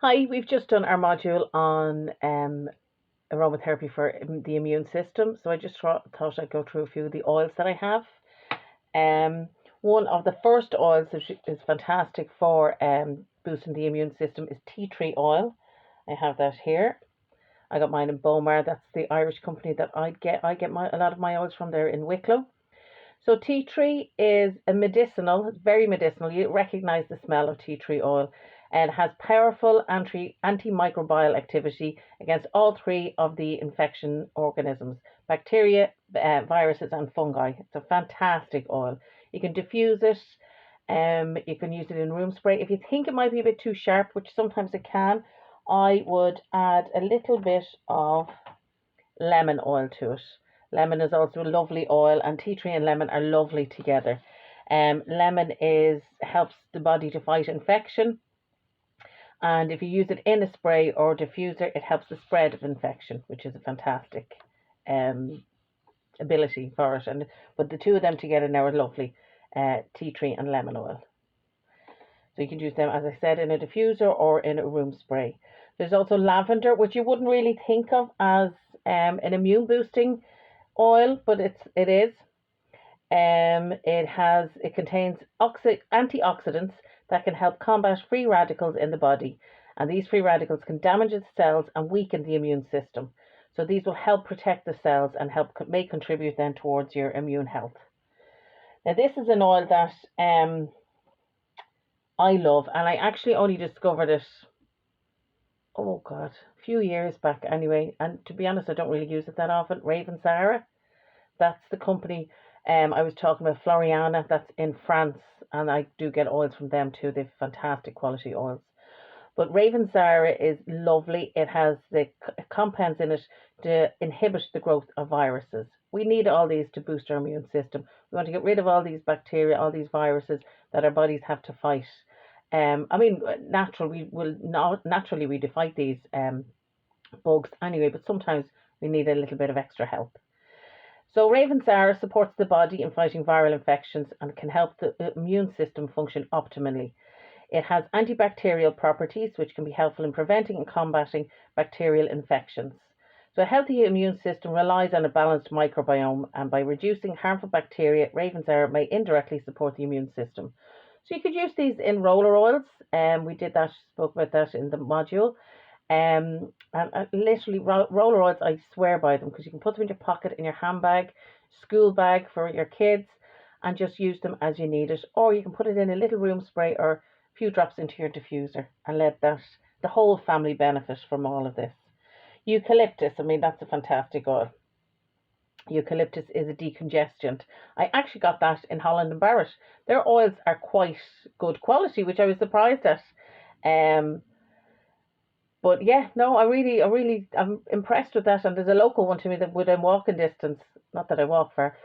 Hi, we've just done our module on aromatherapy for the immune system. So I just thought I'd go through a few of the oils that I have. Um, One of the first oils that is fantastic for boosting the immune system is tea tree oil. I have that here. I got mine in Bomar. That's the Irish company that I get a lot of my oils from there in Wicklow. So tea tree is a medicinal, it's very medicinal. You recognize the smell of tea tree oil, and it has powerful antimicrobial activity against all three of the infection organisms, bacteria, viruses, and fungi. It's a fantastic oil. You can diffuse it. You can use it in room spray. If you think it might be a bit too sharp, which sometimes it can, I would add a little bit of lemon oil to it. Lemon is also a lovely oil, and tea tree and lemon are lovely together. Lemon is helps the body to fight infection, and if you use it in a spray or diffuser, it helps the spread of infection, which is a fantastic um, ability for it. And but the two of them together now are lovely. Tea tree and lemon oil. So you can use them, as I said, in a diffuser or in a room spray. There's also lavender, which you wouldn't really think of as an immune boosting oil, but it is. It contains antioxidants that can help combat free radicals in the body, and these free radicals can damage the cells and weaken the immune system. So these will help protect the cells and may contribute then towards your immune health. Now this is an oil that I love, and I actually only discovered it, oh God, a few years back anyway. And to be honest, I don't really use it that often. Ravensara, that's the company. I was talking about Floriana, that's in France, and I do get oils from them too. They've fantastic quality oils. But Ravensara is lovely. It has the compounds in it to inhibit the growth of viruses. We need all these to boost our immune system. We want to get rid of all these bacteria, all these viruses that our bodies have to fight. Naturally we fight these bugs anyway, but sometimes we need a little bit of extra help. So Ravensara supports the body in fighting viral infections and can help the immune system function optimally. It has antibacterial properties, which can be helpful in preventing and combating bacterial infections. So a healthy immune system relies on a balanced microbiome, and by reducing harmful bacteria, Ravensara may indirectly support the immune system. So you could use these in roller oils, and we spoke about that in the module. And literally roller oils, I swear by them, because you can put them in your pocket, in your handbag, school bag for your kids, and just use them as you need it. Or you can put it in a little room spray or a few drops into your diffuser and let the whole family benefit from all of this. Eucalyptus, I mean, that's a fantastic oil. Eucalyptus is a decongestant. I actually got that in Holland and Barrett. Their oils are quite good quality, which I was surprised at. But yeah, no, I'm impressed with that. And there's a local one to me that within walking distance, not that I walk far,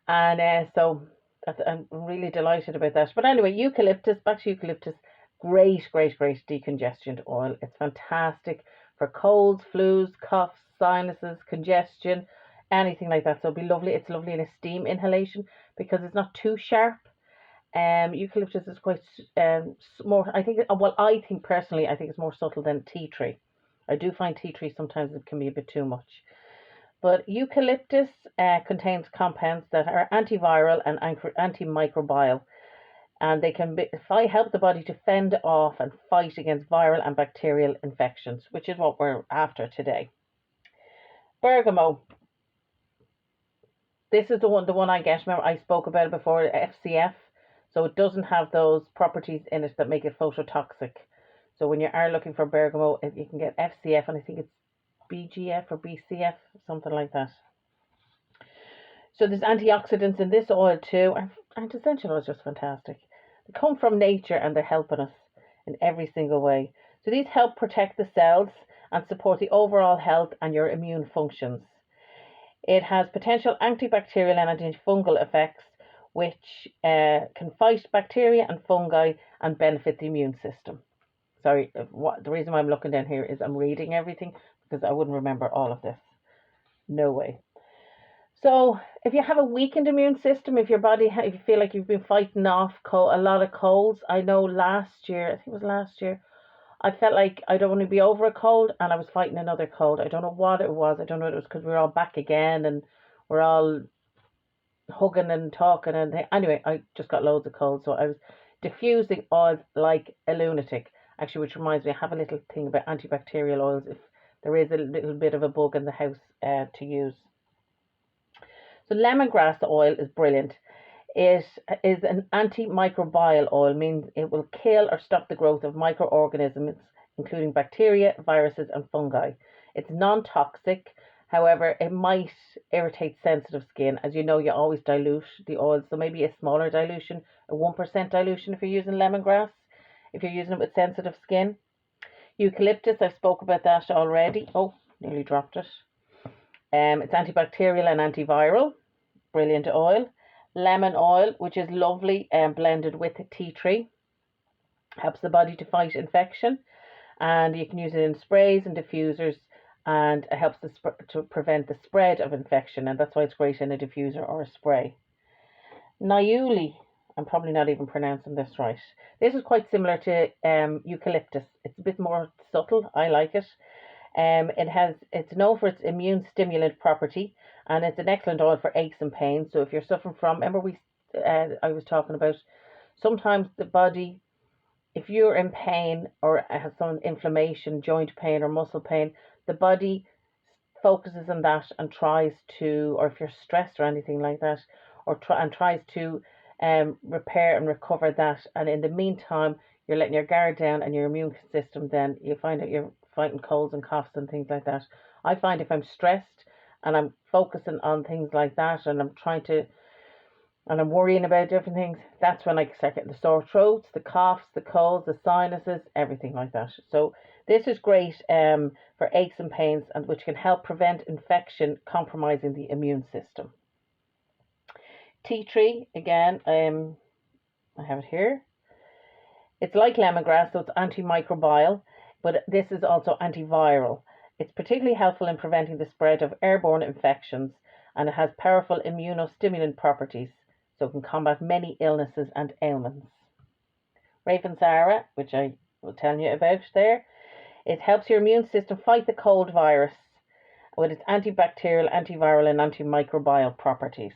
and I'm really delighted about that. But anyway, eucalyptus, back to eucalyptus, great decongestant oil. It's fantastic for colds, flus, coughs, sinuses, congestion, anything like that. So it'll be lovely. It's lovely in a steam inhalation because it's not too sharp. Eucalyptus is quite more. I think personally, I think it's more subtle than tea tree. I do find tea tree sometimes it can be a bit too much. But eucalyptus contains compounds that are antiviral and antimicrobial, and they can help the body to fend off and fight against viral and bacterial infections, which is what we're after today. Bergamot. This is the one I get. Remember, I spoke about it before, FCF. So it doesn't have those properties in it that make it phototoxic. So when you are looking for bergamot, you can get FCF, and I think it's BGF or BCF, something like that. So there's antioxidants in this oil too, and essential oil is just fantastic. They come from nature and they're helping us in every single way. So these help protect the cells and support the overall health and your immune functions. It has potential antibacterial and antifungal effects, which can fight bacteria and fungi and benefit the immune system. Sorry, the reason why I'm looking down here is I'm reading everything because I wouldn't remember all of this. No way. So if you have a weakened immune system, if you feel like you've been fighting off a lot of colds, I know last year, I felt like I don't want to be over a cold, and I was fighting another cold. I don't know what it was. I don't know if it was because we were all back again and we're all hugging and talking anyway, I just got loads of colds, so I was diffusing oils like a lunatic. Actually, which reminds me, I have a little thing about antibacterial oils if there is a little bit of a bug in the house to use. So lemongrass oil is brilliant. It is an antimicrobial oil, means it will kill or stop the growth of microorganisms, including bacteria, viruses, and fungi. It's non-toxic. However, it might irritate sensitive skin. As you know, you always dilute the oils, so maybe a smaller dilution, a 1% dilution if you're using lemongrass, if you're using it with sensitive skin. Eucalyptus, I spoke about that already. Oh, nearly dropped it. It's antibacterial and antiviral. Brilliant oil. Lemon oil, which is lovely and blended with tea tree, helps the body to fight infection, and you can use it in sprays and diffusers, and it helps to prevent the spread of infection, and that's why it's great in a diffuser or a spray. Niaouli, I'm probably not even pronouncing this right. This is quite similar to eucalyptus. It's a bit more subtle. I like it. It's known for its immune stimulant property, and it's an excellent oil for aches and pains. So if you're suffering from, remember I was talking about, sometimes the body, if you're in pain or has some inflammation, joint pain or muscle pain, the body focuses on that and tries to, or if you're stressed or anything like that, tries to repair and recover that. And in the meantime, you're letting your guard down and your immune system, then you find that you're fighting colds and coughs and things like that. I find if I'm stressed and I'm focusing on things like that, and I'm worrying about different things, that's when I start getting the sore throats, the coughs, the colds, the sinuses, everything like that. So this is great for aches and pains, and which can help prevent infection compromising the immune system. Tea tree, again, I have it here. It's like lemongrass, so it's antimicrobial, but this is also antiviral. It's particularly helpful in preventing the spread of airborne infections, and it has powerful immunostimulant properties, so it can combat many illnesses and ailments. Ravensara, which I will tell you about there, it helps your immune system fight the cold virus with its antibacterial, antiviral, and antimicrobial properties.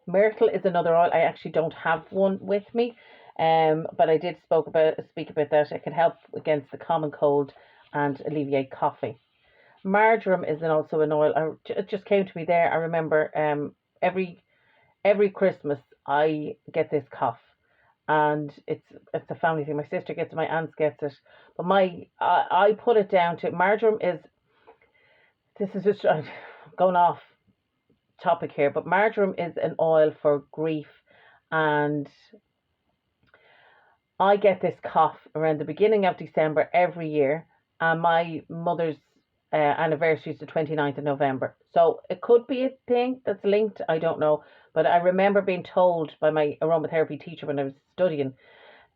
Myrtle is another oil. I actually don't have one with me, but I did speak about that. It can help against the common cold and alleviate coughing. Marjoram is also an oil. It just came to me there. I remember every Christmas I get this cough, and it's a family thing. My sister gets it, my aunt gets it, but I put it down to marjoram is. This is just going off topic here, but marjoram is an oil for grief, and I get this cough around the beginning of December every year, and my mother's anniversary is the 29th of November. So it could be a thing that's linked, I don't know. But I remember being told by my aromatherapy teacher when I was studying,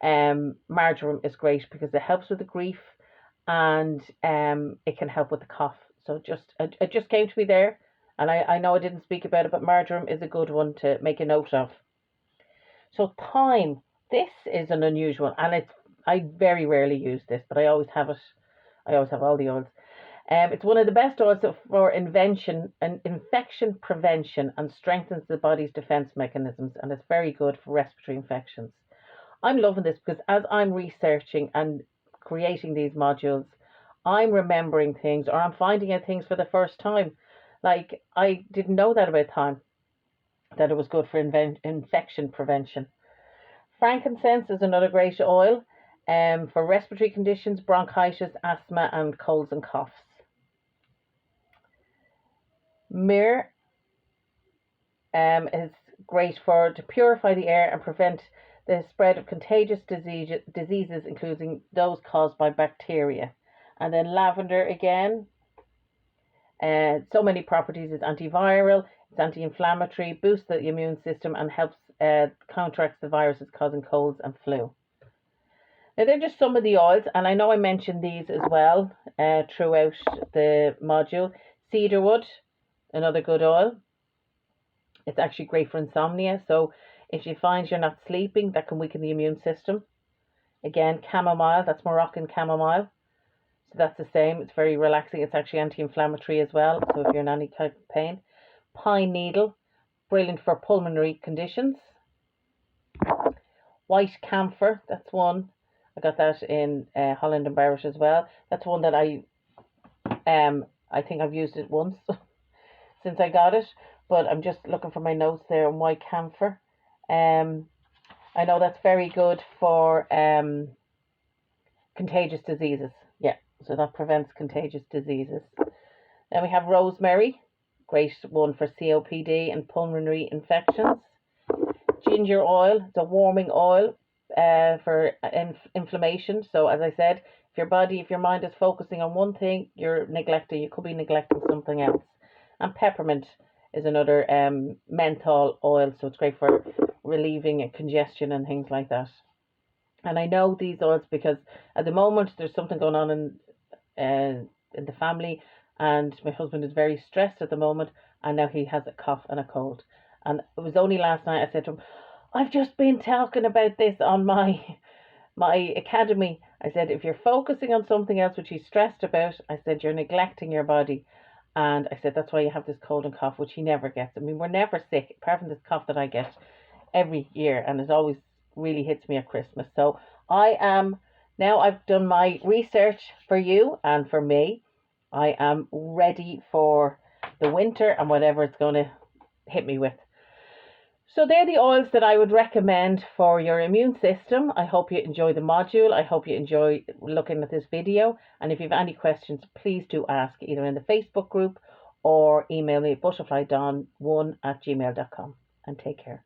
marjoram is great because it helps with the grief, and it can help with the cough. So it just came to me there, and I know I didn't speak about it, but marjoram is a good one to make a note of. So thyme, this is an unusual, and I very rarely use this, but I always have it. I always have all the oils. It's one of the best oils for infection prevention, and strengthens the body's defense mechanisms, and it's very good for respiratory infections. I'm loving this because as I'm researching and creating these modules, I'm remembering things, or I'm finding out things for the first time. Like, I didn't know that about thyme, that it was good for infection prevention. Frankincense is another great oil for respiratory conditions, bronchitis, asthma, and colds and coughs. Myrrh is great to purify the air and prevent the spread of contagious diseases, including those caused by bacteria. And then lavender again, so many properties. It's antiviral, it's anti-inflammatory, boosts the immune system, and helps counteracts the viruses causing colds and flu. Now, they're just some of the oils, and I know I mentioned these as well throughout the module. Cedarwood, another good oil. It's actually great for insomnia. So if you find you're not sleeping, that can weaken the immune system. Again, chamomile, that's Moroccan chamomile. So that's the same. It's very relaxing. It's actually anti-inflammatory as well. So if you're in any type of pain. Pine needle, brilliant for pulmonary conditions. White camphor, that's one. I got that in Holland and Barrett as well. That's one that I think I've used it once since I got it. But I'm just looking for my notes there on white camphor. I know that's very good for contagious diseases. Yeah, so that prevents contagious diseases. Then we have rosemary, great one for COPD and pulmonary infections. Ginger oil, it's a warming oil for inflammation. So as I said, if your mind is focusing on one thing, you could be neglecting something else. And peppermint is another menthol oil, so it's great for relieving congestion and things like that. And I know these oils because at the moment there's something going on in the family, and my husband is very stressed at the moment, and now he has a cough and a cold. And it was only last night I said to him, I've just been talking about this on my academy. I said, if you're focusing on something else which he's stressed about, I said, you're neglecting your body. And I said, that's why you have this cold and cough, which he never gets. I mean, we're never sick, apart from this cough that I get every year, and it always really hits me at Christmas. So now I've done my research for you and for me. I am ready for the winter and whatever it's going to hit me with. So they're the oils that I would recommend for your immune system. I hope you enjoy the module. I hope you enjoy looking at this video. And if you have any questions, please do ask either in the Facebook group or email me at butterflydawn1@gmail.com. And take care.